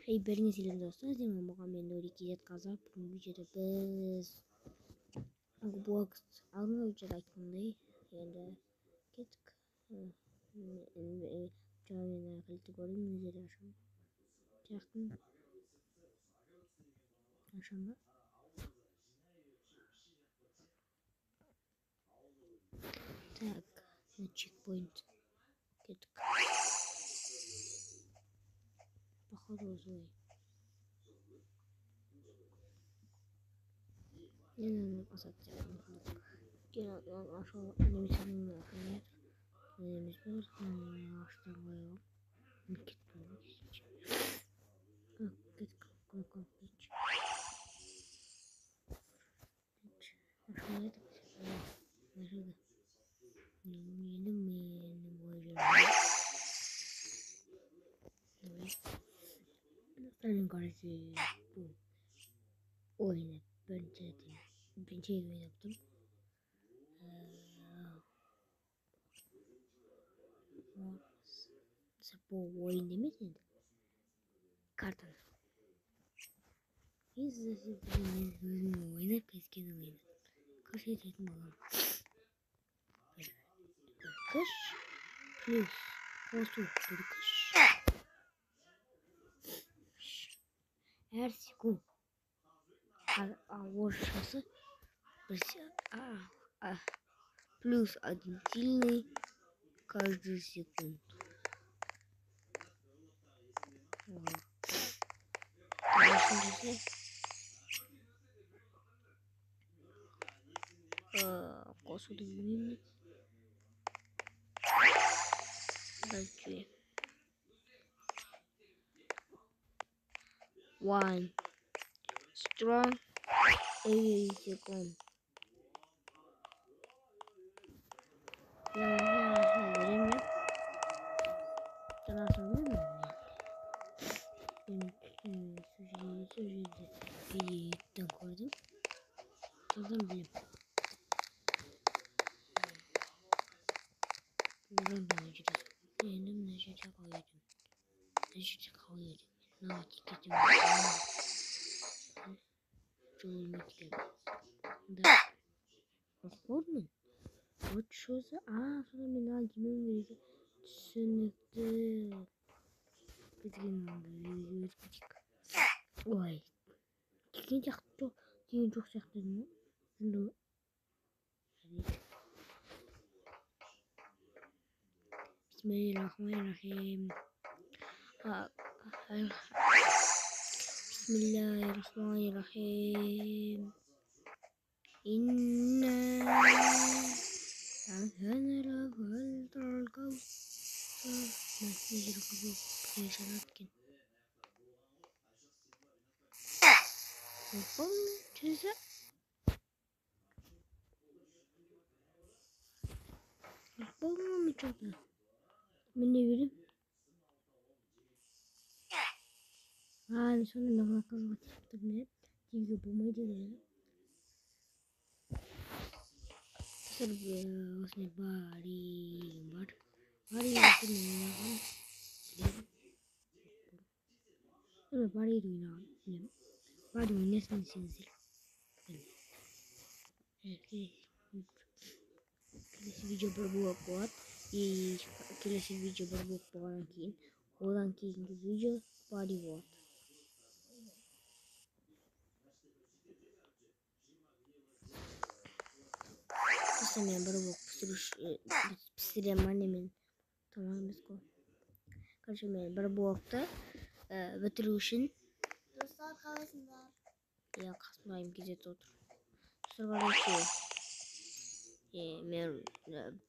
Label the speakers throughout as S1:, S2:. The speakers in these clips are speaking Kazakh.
S1: Беріңізге достар, демек бұған мен Нури Кезет Қазақ. Бүгінгі видеода біз Roblox алдыңғы видеода айтқандай енді кеттік. Жаңа мен категория менеджері ашамын. Ашамын ба? Так, на чекпоинт кеттік. Походу злой. Не надо посадить. Нашел немецкий охранять. Немецкий охранять. Oyunu bence yaptım. Bu oyun demeyin. Kartın. Biz de sizin oyunu keskin oyunu. Kış ettim oğlum. Kış plus olsun kış. Her sekund. Оршасы плюс 1 сильный каждую секунду. Косуды вместе. Дальше. 1 strong 8 секунд. Время. Возможно? Вот что за... феноменал Димон түсінікті. Ой. Деген сияқты жоқ сияқты ма? Bismillahirrahmanirrahim. Bismillahirrahmanirrahim. Inna Мен не берем? Сонunda мына қызға тиіп тұрмын. Тиюге болмайды деді. Осындай бар. Бариді ойнаған. Бариді ойнасын десеңіздер. Келесі видео бір блок болады. И келесі видео бір блок болғаннан кейін. Одан кейінгі видео бари болады. Мен бір блок пісіремін анемен. Тамақ емес қой. Короче, мен бір блокты бітіру үшін.
S2: Достар қалайсыңдар?
S1: Я қасымдайым кезет отыр. Достар қарайшы. Мен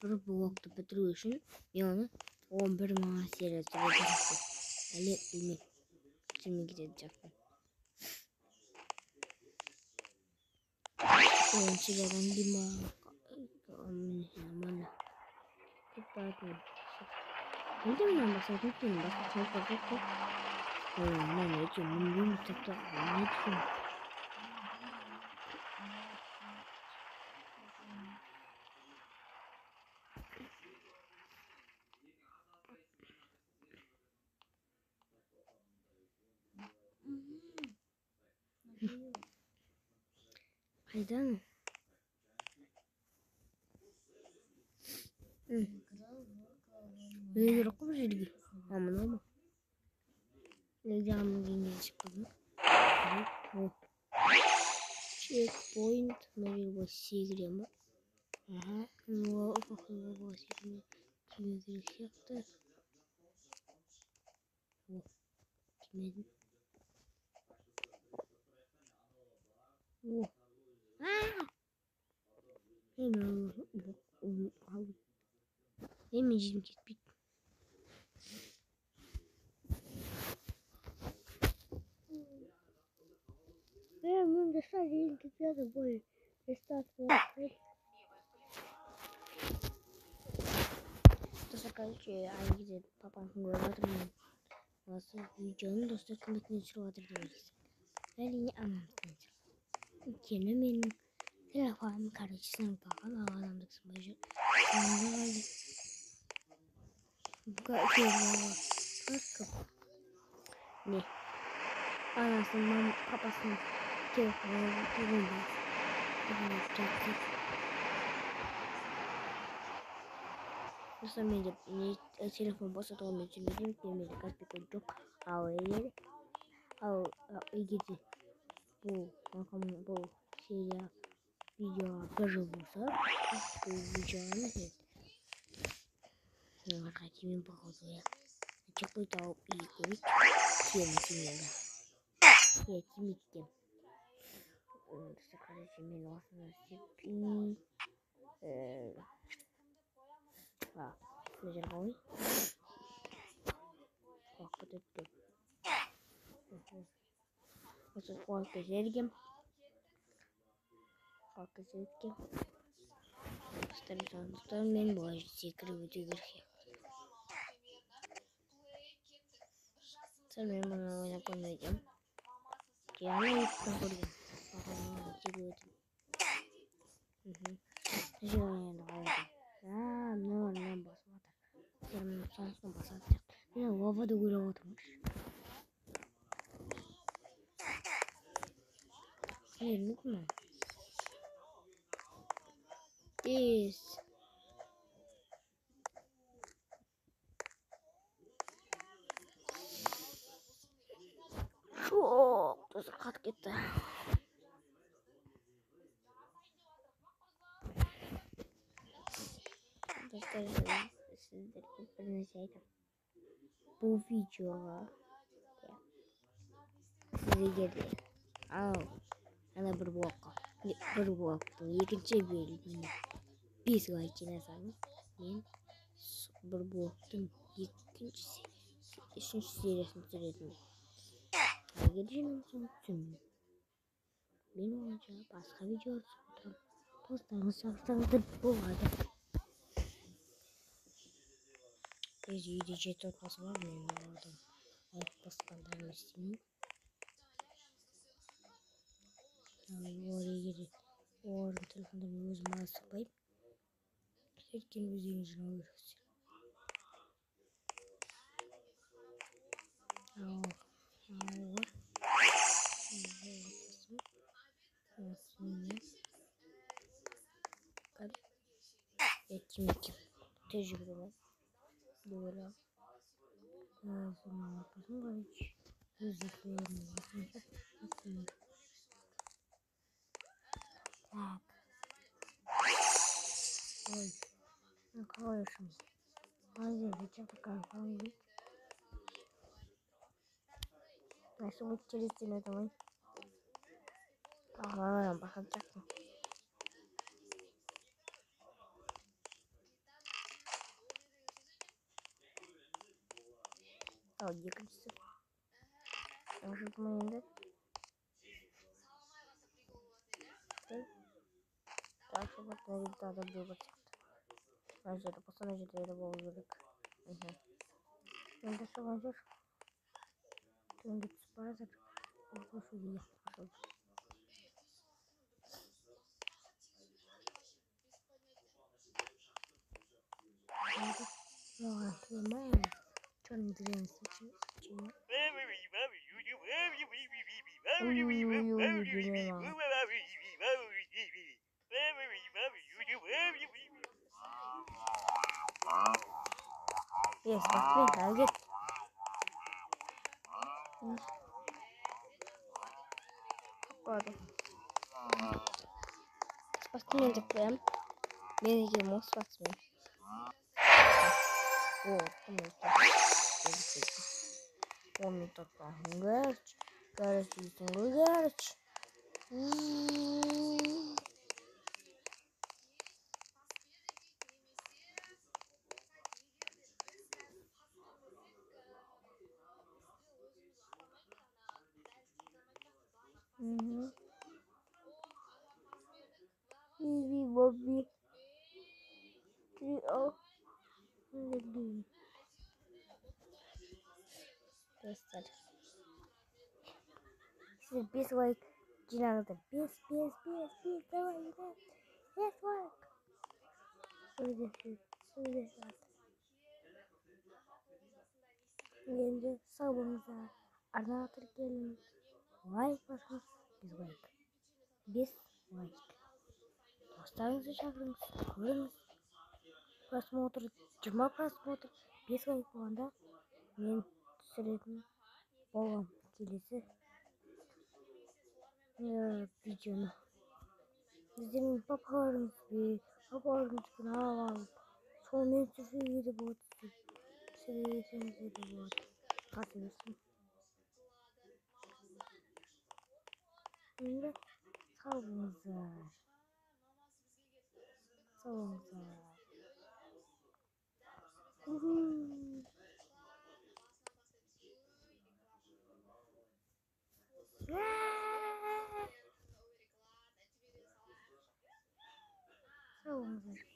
S1: бір блокты бітіру үшін мен оны 11 мыңға сериясы бітіріпті. Әлі білмеймін. Бітірмей кететін сияқтымын. Сериядан деймін. Нормально. Көп баратын. Неде мынаны басатын кейін басқа қалыпқа жоқ. Мынаны өте мүндеймін тіпті. Не түсін? Haydan. Böyle rakım zilgi. Aman ama. Examın İngilizce çıktı mı? Oh. Checkpoint. Nereye basıyor ama? Aha. Ну, похоже, basıyor. Kimi giriş yaptı? Oh. Kimin? Oh. Aa! Hemen. Hemen git. Mun deixar ele que piada boa. Está forte. Dosta короче, они где папа говорит мне. Вас видеоны доста кымытын сұрыватыр дейсіз. Әрине анамды. Өйткені менің телефоным короче сынып алған адамдық сынбай жүр. Не. Анасының папасының телефоны туғында. Dosta менде телефон болса тоғымен жүрмедім. Бермейді каспикой жоқ. Ал егерде бұл серия видео бір жыл болса, бұл видеоны қайтемен бағалды я. Чекпойт алып и көріп темі. Я теметтем. Доста короче мен осыны істеп Нажер қой. Уақыт өтті. Осы қуақты жергем. Достар мен бұлай секіріп өте керсе. Мен мұны ойнап көрмейдім. Кені өттің көрген. Бағалмын секіріп өтім. Жер ойнады қалады. Мынау басып жатыр. Мен сансын басады сияқты. Мен лавады көріп отырмын. Ерінік ма? Ес. Шоқ. Достар қатып кетті. Достар сіздерге бір нәрсе айтам. Бұл видеоға сіз егерде ана бір блоктың екінші бөлігіне 5 лайк жинасаңыз, мен бір блоктың үшінші сериясын түсіретінмін. Егер жинамасам түсінбеймін. Мен оңаша басқа видео түсіп отырамын. Достарыңыз шақырсаңыздар болады. Үйде 7 отбасы бар, мен олардан лайк басқандарын істемеймін. Олардың телефондарын өзім алсақпаймын. Өйткені өздерің жинау керексіздер. Тәжірибе böyle ağzıma bakın var hiç gözlüklerini bakınca bakın. Tak. Oy. Ne koyuyorsun? Hayır bir çabuk kalkalım. Nasıl uçurursun o zaman? Bakalım bakacak mı? Al yakıncısı. Şurada yanında. Daha sonra bir daha da bir bak. Bence de basana ciddiyle boğulurduk. Ben de sıvacır. Tüm git sparazır. Bu şu diye. Tamam. Черный дрянь случилось. Basmayın hadi. Pardon. Basmayın da koyayım. Beni gibi mos basmayın. О, помню такая гарч. Изи Бобби. Size bir like cinayeti. Без давай. Без like. Söyle. Енді сау болыңыздар. Арнатыр келin. Лайк басыңыз. Без лайк. Достарыңызды шақырыңыз. Көріңіз. Просмотр. 20 просмотр. 5 лайк болғанда мен түсіретін болам келесі видеоны. Біздермен папаларыңызбен алып сонымен түсіруге де болады. Түсіресеңіздер де болады. Қатыгезсің. Енді сау болыңыздар. Сау болыңыздар.